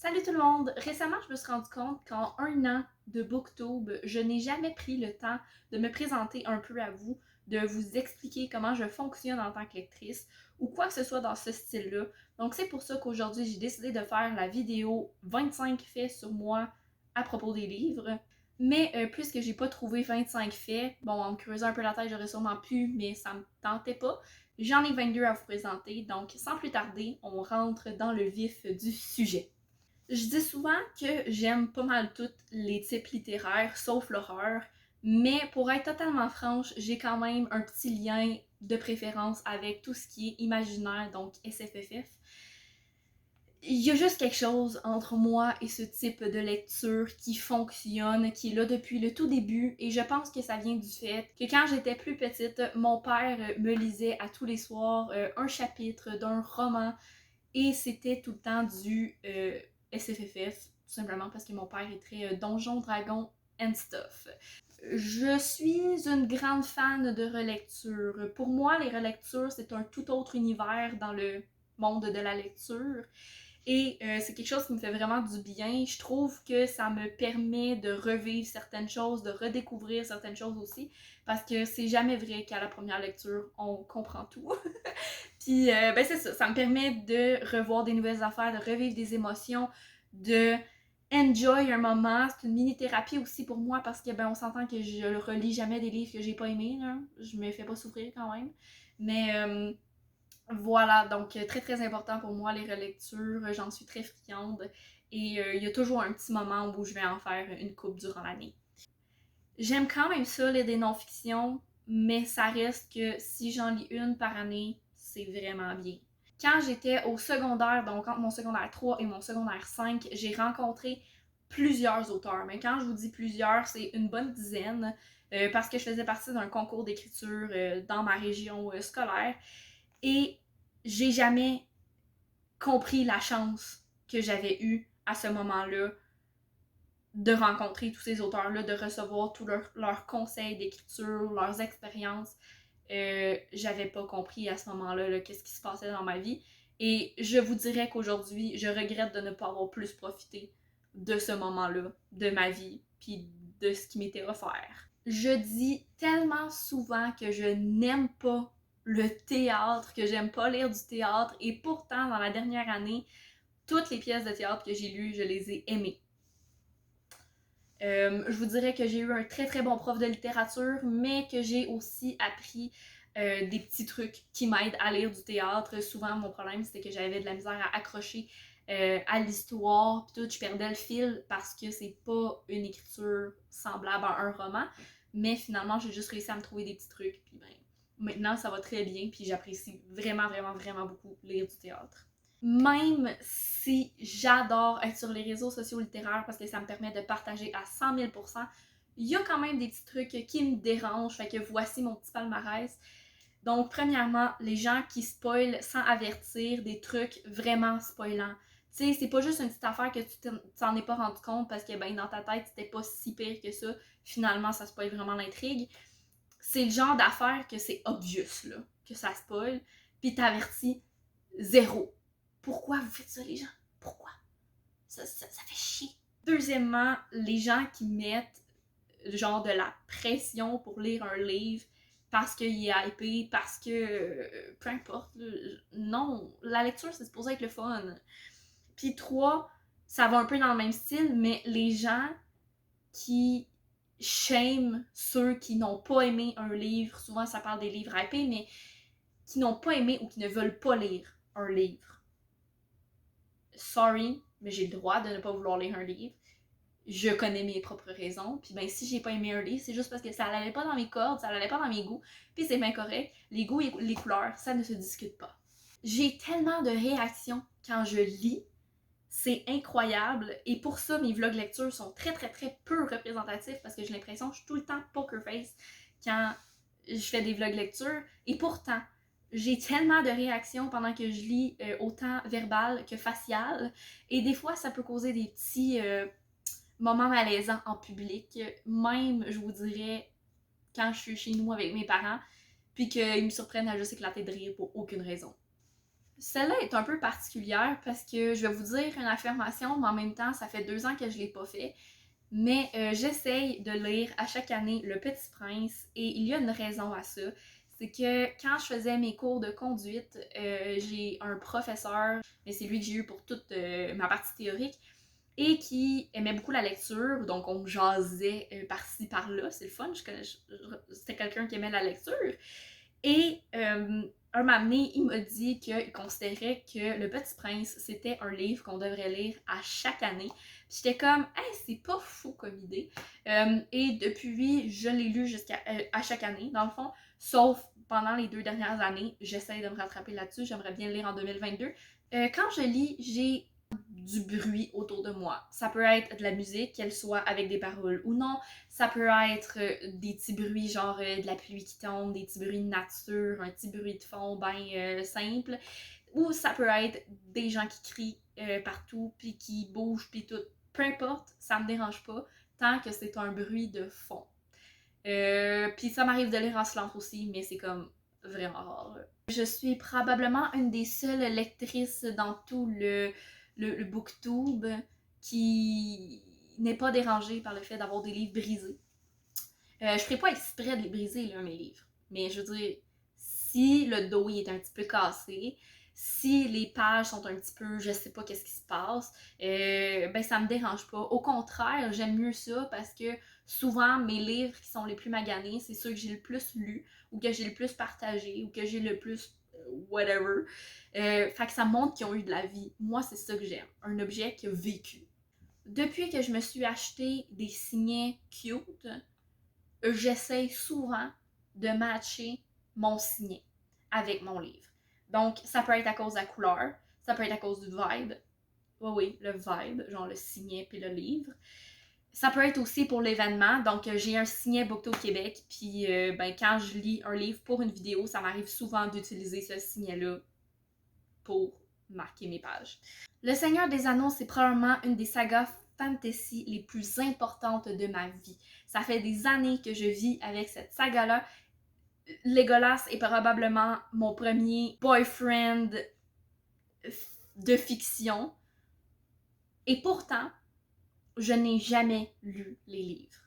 Salut tout le monde! Récemment, je me suis rendu compte qu'en un an de Booktube, je n'ai jamais pris le temps de me présenter un peu à vous, de vous expliquer comment je fonctionne en tant que lectrice ou quoi que ce soit dans ce style-là. Donc c'est pour ça qu'aujourd'hui, j'ai décidé de faire la vidéo 25 faits sur moi à propos des livres. Mais puisque j'ai pas trouvé 25 faits, bon, en me creusant un peu la tête, j'aurais sûrement pu, mais ça me tentait pas. J'en ai 22 à vous présenter, donc sans plus tarder, on rentre dans le vif du sujet. Je dis souvent que j'aime pas mal tous les types littéraires, sauf l'horreur, mais pour être totalement franche, j'ai quand même un petit lien de préférence avec tout ce qui est imaginaire, donc SFFF. Il y a juste quelque chose entre moi et ce type de lecture qui fonctionne, qui est là depuis le tout début, et je pense que ça vient du fait que quand j'étais plus petite, mon père me lisait à tous les soirs un chapitre d'un roman, et c'était tout le temps du SFFF, tout simplement parce que mon père est très donjon, dragon and stuff. Je suis une grande fan de relecture. Pour moi, les relectures, c'est un tout autre univers dans le monde de la lecture. Et c'est quelque chose qui me fait vraiment du bien. Je trouve que ça me permet de revivre certaines choses, de redécouvrir certaines choses aussi, parce que c'est jamais vrai qu'à la première lecture, on comprend tout. Puis, ben c'est ça, ça me permet de revoir des nouvelles affaires, de revivre des émotions, de enjoy un moment. C'est une mini-thérapie aussi pour moi parce que, ben, on s'entend que je relis jamais des livres que j'ai pas aimés, là. Je me fais pas souffrir quand même. Mais voilà, donc très très important pour moi les relectures. J'en suis très friande et il y a toujours un petit moment où je vais en faire une coupe durant l'année. J'aime quand même ça, les des non-fictions, mais ça reste que si j'en lis une par année, c'est vraiment bien. Quand j'étais au secondaire, donc entre mon secondaire 3 et mon secondaire 5, j'ai rencontré plusieurs auteurs. Mais quand je vous dis plusieurs, c'est une bonne dizaine, parce que je faisais partie d'un concours d'écriture dans ma région scolaire. Et j'ai jamais compris la chance que j'avais eue à ce moment-là de rencontrer tous ces auteurs-là, de recevoir tous leurs conseils d'écriture, leurs expériences. J'avais pas compris à ce moment-là qu'est-ce qui se passait dans ma vie. Et je vous dirais qu'aujourd'hui, je regrette de ne pas avoir plus profité de ce moment-là, de ma vie, puis de ce qui m'était offert. Je dis tellement souvent que je n'aime pas le théâtre, que j'aime pas lire du théâtre, et pourtant, dans la dernière année, toutes les pièces de théâtre que j'ai lues, je les ai aimées. Je vous dirais que j'ai eu un très très bon prof de littérature, mais que j'ai aussi appris des petits trucs qui m'aident à lire du théâtre. Souvent, mon problème, c'était que j'avais de la misère à accrocher à l'histoire, puis tout, je perdais le fil parce que c'est pas une écriture semblable à un roman. Mais finalement, j'ai juste réussi à me trouver des petits trucs, puis ben, maintenant, ça va très bien, puis j'apprécie vraiment, vraiment, vraiment beaucoup lire du théâtre. Même si j'adore être sur les réseaux sociaux littéraires parce que ça me permet de partager à 100 000 %, il y a quand même des petits trucs qui me dérangent, fait que voici mon petit palmarès. Donc, premièrement, les gens qui spoilent sans avertir, des trucs vraiment spoilants. Tu sais, c'est pas juste une petite affaire que tu t'en es pas rendu compte parce que ben, dans ta tête, c'était pas si pire que ça. Finalement, ça spoil vraiment l'intrigue. C'est le genre d'affaire que c'est obvious, là, que ça spoil, puis t'avertis zéro. Pourquoi vous faites ça, les gens? Pourquoi? Ça fait chier. Deuxièmement, les gens qui mettent genre de la pression pour lire un livre parce qu'il est hypé, parce que peu importe. Non, la lecture, c'est supposé être le fun. Puis trois, ça va un peu dans le même style, mais les gens qui shame ceux qui n'ont pas aimé un livre, souvent ça parle des livres hypés, mais qui n'ont pas aimé ou qui ne veulent pas lire un livre. Sorry, mais j'ai le droit de ne pas vouloir lire un livre. Je connais mes propres raisons. Puis ben si j'ai pas aimé un livre, c'est juste parce que ça allait pas dans mes cordes, ça allait pas dans mes goûts. Puis c'est bien correct. Les goûts et les couleurs, ça ne se discute pas. J'ai tellement de réactions quand je lis. C'est incroyable. Et pour ça, mes vlogs lecture sont très très très peu représentatifs parce que j'ai l'impression que je suis tout le temps poker face quand je fais des vlogs lecture. Et pourtant, j'ai tellement de réactions pendant que je lis, autant verbales que faciales. Et des fois, ça peut causer des petits moments malaisants en public. Même, je vous dirais, quand je suis chez nous avec mes parents, puis qu'ils me surprennent à juste éclater de rire pour aucune raison. Celle-là est un peu particulière parce que je vais vous dire une affirmation, mais en même temps, ça fait 2 ans que je l'ai pas fait. Mais j'essaye de lire à chaque année Le Petit Prince et il y a une raison à ça. C'est que quand je faisais mes cours de conduite, j'ai un professeur, mais c'est lui que j'ai eu pour toute ma partie théorique, et qui aimait beaucoup la lecture, donc on jasait par-ci par-là, c'est le fun, c'était quelqu'un qui aimait la lecture. Et un moment donné, il m'a dit qu'il considérait que Le Petit Prince, c'était un livre qu'on devrait lire à chaque année. Puis j'étais comme, hey, c'est pas fou comme idée. Et depuis, je l'ai lu à chaque année, dans le fond, sauf pendant les 2 dernières années. J'essaie de me rattraper là-dessus, j'aimerais bien le lire en 2022. Quand je lis, j'ai du bruit autour de moi. Ça peut être de la musique, qu'elle soit avec des paroles ou non. Ça peut être des petits bruits, genre de la pluie qui tombe, des petits bruits de nature, un petit bruit de fond bien simple. Ou ça peut être des gens qui crient partout, puis qui bougent, puis tout. Peu importe, ça me dérange pas, tant que c'est un bruit de fond. Puis ça m'arrive de lire en silence aussi, mais c'est comme vraiment rare. Je suis probablement une des seules lectrices dans tout le booktube qui n'est pas dérangée par le fait d'avoir des livres brisés. Je ferai pas exprès de les briser, là, mes livres. Mais je veux dire, si le dos est un petit peu cassé, si les pages sont un petit peu, je sais pas qu'est-ce qui se passe, ben ça me dérange pas. Au contraire, j'aime mieux ça parce que souvent, mes livres qui sont les plus maganés, c'est ceux que j'ai le plus lus, ou que j'ai le plus partagé, ou que j'ai le plus whatever. Fait que ça montre qu'ils ont eu de la vie. Moi, c'est ça que j'aime. Un objet qui a vécu. Depuis que je me suis acheté des signets cute, j'essaye souvent de matcher mon signet avec mon livre. Donc, ça peut être à cause de la couleur, ça peut être à cause du vibe. Oui, oui, le vibe, genre le signet puis le livre. Ça peut être aussi pour l'événement. Donc, j'ai un signet Bookto Québec. Puis, ben, quand je lis un livre pour une vidéo, ça m'arrive souvent d'utiliser ce signet-là pour marquer mes pages. Le Seigneur des Anneaux, c'est probablement une des sagas fantasy les plus importantes de ma vie. Ça fait des années que je vis avec cette saga-là. Legolas est probablement mon premier boyfriend de fiction. Et pourtant, je n'ai jamais lu les livres.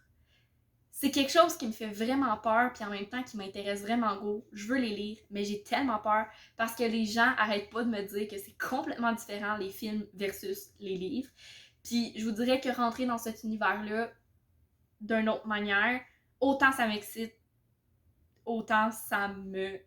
C'est quelque chose qui me fait vraiment peur, puis en même temps qui m'intéresse vraiment gros. Je veux les lire, mais j'ai tellement peur parce que les gens arrêtent pas de me dire que c'est complètement différent les films versus les livres. Puis je vous dirais que rentrer dans cet univers-là d'une autre manière, autant ça m'excite, autant ça me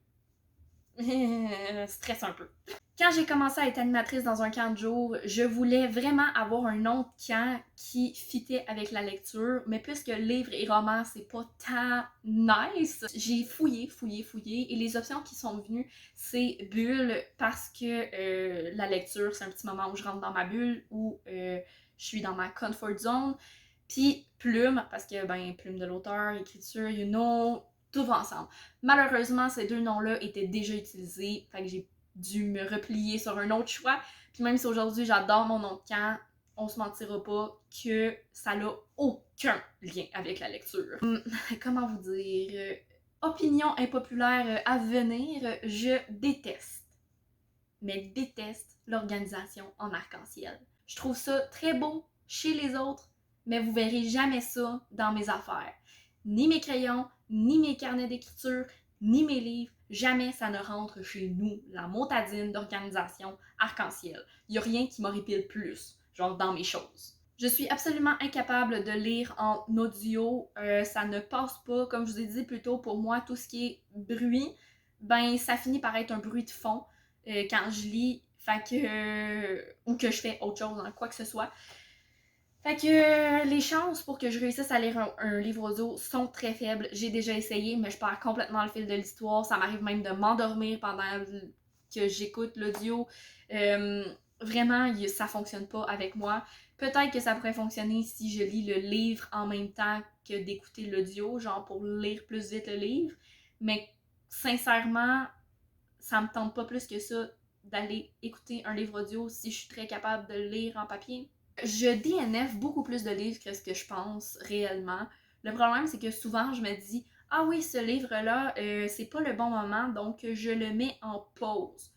stresse un peu. Quand j'ai commencé à être animatrice dans un camp de jour, je voulais vraiment avoir un autre camp qui fitait avec la lecture, mais puisque livre et roman, c'est pas tant nice, j'ai fouillé, et les options qui sont venues, c'est bulle, parce que la lecture, c'est un petit moment où je rentre dans ma bulle, où je suis dans ma comfort zone, puis plume, parce que, ben, plume de l'auteur, écriture, you know, tout va ensemble. Malheureusement, ces deux noms-là étaient déjà utilisés, fait que j'ai dû me replier sur un autre choix. Puis même si aujourd'hui j'adore mon nom de camp, on se mentira pas que ça n'a aucun lien avec la lecture. Comment vous dire? Opinion impopulaire à venir, je déteste, mais déteste l'organisation en arc-en-ciel. Je trouve ça très beau chez les autres, mais vous verrez jamais ça dans mes affaires. Ni mes crayons, ni mes carnets d'écriture, ni mes livres, jamais ça ne rentre chez nous, la motadine d'organisation arc-en-ciel. Il n'y a rien qui m'horripile plus, genre dans mes choses. Je suis absolument incapable de lire en audio, ça ne passe pas. Comme je vous ai dit plus tôt, pour moi, tout ce qui est bruit, ben ça finit par être un bruit de fond quand je lis, fait que ou que je fais autre chose, hein, quoi que ce soit. Fait que les chances pour que je réussisse à lire un livre audio sont très faibles. J'ai déjà essayé, mais je perds complètement le fil de l'histoire. Ça m'arrive même de m'endormir pendant que j'écoute l'audio. Vraiment, ça fonctionne pas avec moi. Peut-être que ça pourrait fonctionner si je lis le livre en même temps que d'écouter l'audio, genre pour lire plus vite le livre. Mais sincèrement, ça me tente pas plus que ça d'aller écouter un livre audio si je suis très capable de le lire en papier. Je DNF beaucoup plus de livres que ce que je pense réellement. Le problème, c'est que souvent, je me dis « Ah oui, ce livre-là, c'est pas le bon moment, donc je le mets en pause. »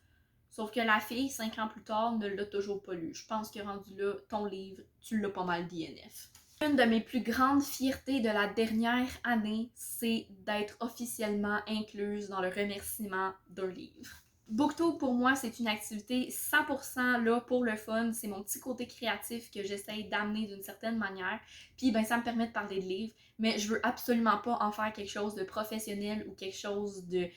Sauf que la fille, 5 ans plus tard, ne l'a toujours pas lu. Je pense que rendu là, ton livre, tu l'as pas mal DNF. Une de mes plus grandes fiertés de la dernière année, c'est d'être officiellement incluse dans le remerciement d'un livre. Booktube, pour moi, c'est une activité 100% là pour le fun. C'est mon petit côté créatif que j'essaye d'amener d'une certaine manière. Puis, ben, ça me permet de parler de livres, mais je veux absolument pas en faire quelque chose de professionnel ou quelque chose de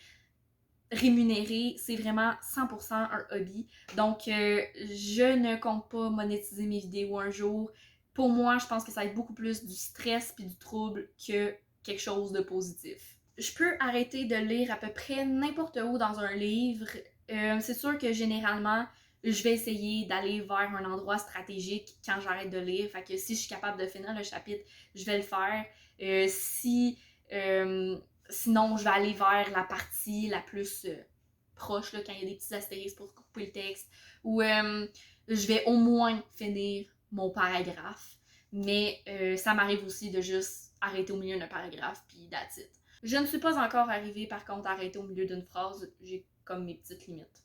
rémunéré. C'est vraiment 100% un hobby. Donc, je ne compte pas monétiser mes vidéos un jour. Pour moi, je pense que ça va être beaucoup plus du stress puis du trouble que quelque chose de positif. Je peux arrêter de lire à peu près n'importe où dans un livre. C'est sûr que généralement, je vais essayer d'aller vers un endroit stratégique quand j'arrête de lire. Fait que si je suis capable de finir le chapitre, je vais le faire. Sinon, je vais aller vers la partie la plus proche, là, quand il y a des petits astérisques pour couper le texte. Ou je vais au moins finir mon paragraphe. Mais ça m'arrive aussi de juste arrêter au milieu d'un paragraphe, puis that's it. Je ne suis pas encore arrivée, par contre, à arrêter au milieu d'une phrase. J'ai comme mes petites limites.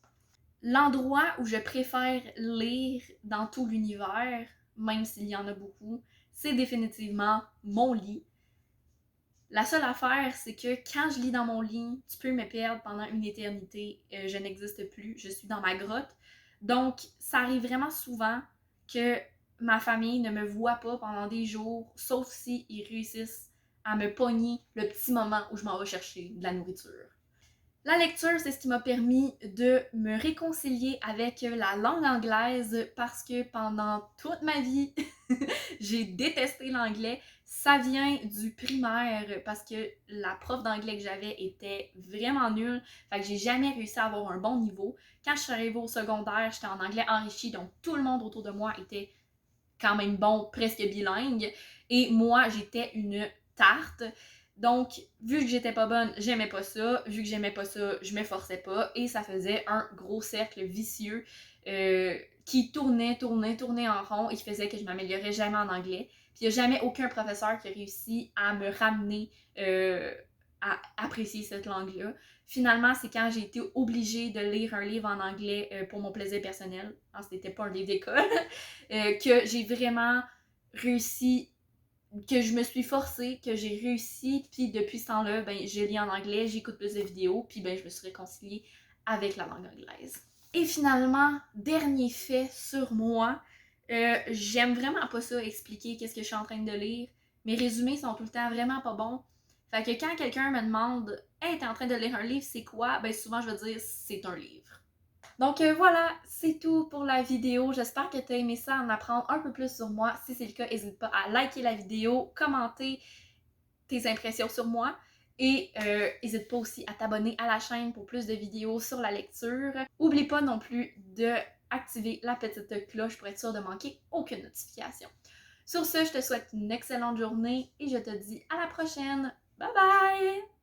L'endroit où je préfère lire dans tout l'univers, même s'il y en a beaucoup, c'est définitivement mon lit. La seule affaire, c'est que quand je lis dans mon lit, tu peux me perdre pendant une éternité. Je n'existe plus, je suis dans ma grotte. Donc, ça arrive vraiment souvent que ma famille ne me voit pas pendant des jours, sauf si ils réussissent à me pogner le petit moment où je m'en vais chercher de la nourriture. La lecture, c'est ce qui m'a permis de me réconcilier avec la langue anglaise parce que pendant toute ma vie, j'ai détesté l'anglais. Ça vient du primaire parce que la prof d'anglais que j'avais était vraiment nulle. Fait que j'ai jamais réussi à avoir un bon niveau. Quand je suis arrivée au secondaire, j'étais en anglais enrichi, donc tout le monde autour de moi était quand même bon, presque bilingue. Et moi, j'étais une tarte. Donc, vu que j'étais pas bonne, j'aimais pas ça. Vu que j'aimais pas ça, je m'efforçais pas. Et ça faisait un gros cercle vicieux qui tournait en rond et qui faisait que je m'améliorais jamais en anglais. Puis il n'y a jamais aucun professeur qui a réussi à me ramener à apprécier cette langue-là. Finalement, c'est quand j'ai été obligée de lire un livre en anglais pour mon plaisir personnel, c'était pas un livre d'école, que j'ai vraiment réussi, que je me suis forcée, que j'ai réussi, puis depuis ce temps-là, ben, je lis en anglais, j'écoute plus de vidéos, puis ben, je me suis réconciliée avec la langue anglaise. Et finalement, dernier fait sur moi, j'aime vraiment pas ça expliquer qu'est-ce que je suis en train de lire. Mes résumés sont tout le temps vraiment pas bons. Fait que quand quelqu'un me demande « Hey, t'es en train de lire un livre, c'est quoi? » Ben souvent je vais dire « C'est un livre ». Donc voilà, c'est tout pour la vidéo. J'espère que tu as aimé ça, en apprendre un peu plus sur moi. Si c'est le cas, n'hésite pas à liker la vidéo, commenter tes impressions sur moi et n'hésite pas aussi à t'abonner à la chaîne pour plus de vidéos sur la lecture. N'oublie pas non plus d'activer la petite cloche pour être sûr de manquer aucune notification. Sur ce, je te souhaite une excellente journée et je te dis à la prochaine. Bye bye!